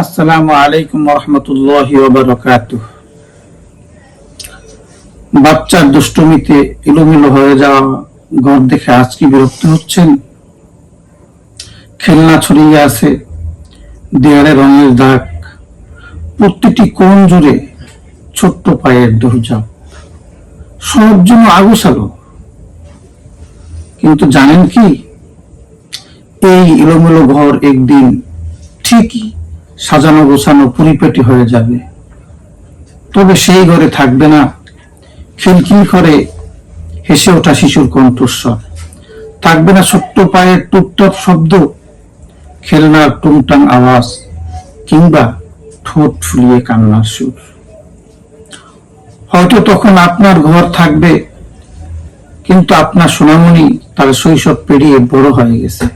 আসসালামু আলাইকুম রহমতুল্লাহি ওয়া বারাকাতুহু। বাচ্চার দুষ্টুমিতে এলোমেলো হয়ে যাওয়া ঘর দেখে আজ কি বিরক্ত হচ্ছেন? খেলনা ছড়িয়ে আছে, দেয়ালে রঙের দাগ, প্রতিটি কোণ জুড়ে ছোট্ট পায়ের দৌড়ঝাঁপ, সব যেন আগোছালো। কিন্তু জানেন কি, এই এলোমেলো ঘর একদিন ঠিকই সাজানো গোছানো পরিপাটি হয়ে যাবে। তবে সেই ঘরে থাকবে না খিলখিল করে হেসে ওঠা শিশুর কণ্ঠস্বর, থাকবে না ছোট্ট পায়ের টুপটাপ শব্দ, খেলনার টুংটাং আওয়াজ, কিংবা ঠোঁট ফুলিয়ে কান্নার সুর। হয়তো তখন আপনার ঘর থাকবে, কিন্তু আপনার সোনামণি তার শৈশব পেরিয়ে বড় হয়ে গেছে।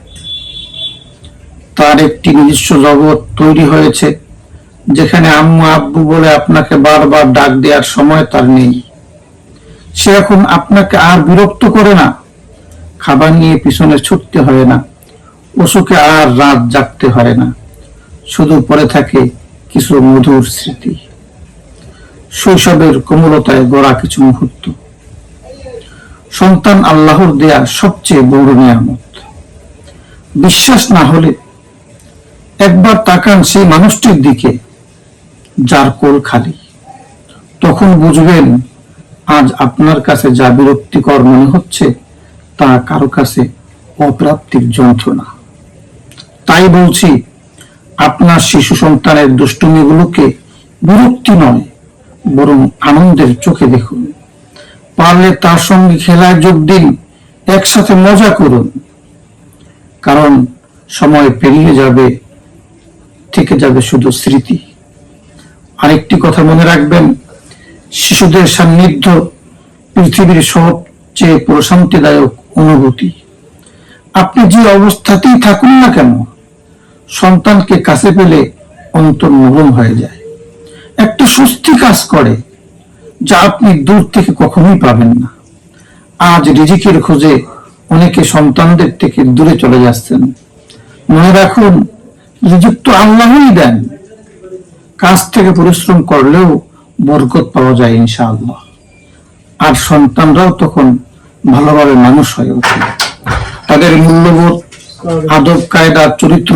তার একটি নিজস্ব জগৎ তৈরি হয়েছে, যেখানে আম্মু আব্বু বলে আপনাকে বারবার ডাক দেওয়ার সময় তার নেই। সে এখন আপনাকে আর বিরক্ত করে না, খাবার নিয়ে পিছনে ছুটতে হয় না, অসুখে আর রাত জাগতে হয় না। শুধু পড়ে থাকে কিছু মধুর স্মৃতি, শৈশবের কোমলতায় গড়া কিছু মুহূর্ত। সন্তান আল্লাহর দেয়া সবচেয়ে বড় নিয়ামত। বিশ্বাস না হলে একবার তাকান সেই মানুষটির দিকে যার কোল খালি। তখন বুঝবেন আজ আপনার কাছে যা বিরক্তিকর মনে হচ্ছে তা কারো কাছে অপ্রাপ্তির যন্ত্রণা। তাই বলছি, আপনার শিশু সন্তানের দুষ্টুমিগুলোকে বিরক্তি নয়, বরং আনন্দের চোখে দেখুন। পারলে তার সঙ্গে খেলায় যোগ দিন, একসাথে মজা করুন। কারণ সময় পেরিয়ে যাবে, থেকে যাবে শুধু স্মৃতি। আরেকটি কথা মনে রাখবেন, শিশুদের সান্নিধ্য পৃথিবীর সবচেয়ে প্রশান্তিদায়ক অনুভূতি। আপনি যে অবস্থাতেই থাকুন না কেন, সন্তানকে কাছে পেলে অন্তর নরম হয়ে যায়, একটা স্বস্তি কাজ করে, যা আপনি দূর থেকে কখনোই পাবেন না। আজ রিজিকের খোঁজে অনেকে সন্তানদের থেকে দূরে চলে যাচ্ছেন। মনে রাখুন, রিজিক তো আল্লাহই দেন, কাজ থেকে পরিশ্রম করলেও বরকত পাওয়া যায় ইনশাআল্লাহ। আর সন্তানরাও তখন ভালোভাবে মানুষ হয়ে ওঠে। তাদের মূল্যবোধ, আদব কায়দা, চরিত্র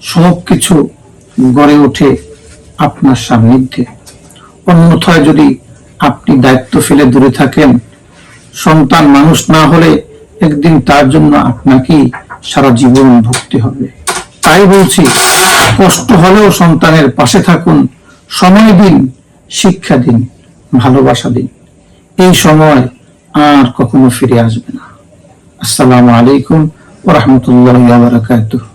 সবকিছু গড়ে ওঠে আপনার সান্নিধ্যে। অন্যথায় যদি আপনি দায়িত্ব ফেলে দূরে থাকেন, সন্তান মানুষ না হলে একদিন তার জন্য আপনাকেই সারা জীবন ভুগতে হবে। তাই বলছি, কষ্ট হলেও সন্তানের পাশে থাকুন, সময় দিন, শিক্ষা দিন, ভালোবাসা দিন। এই সময় আর কখনো ফিরে আসবে না। আসসালামু আলাইকুম ওয়া রাহমাতুল্লাহি ওয়া বারাকাতুহু।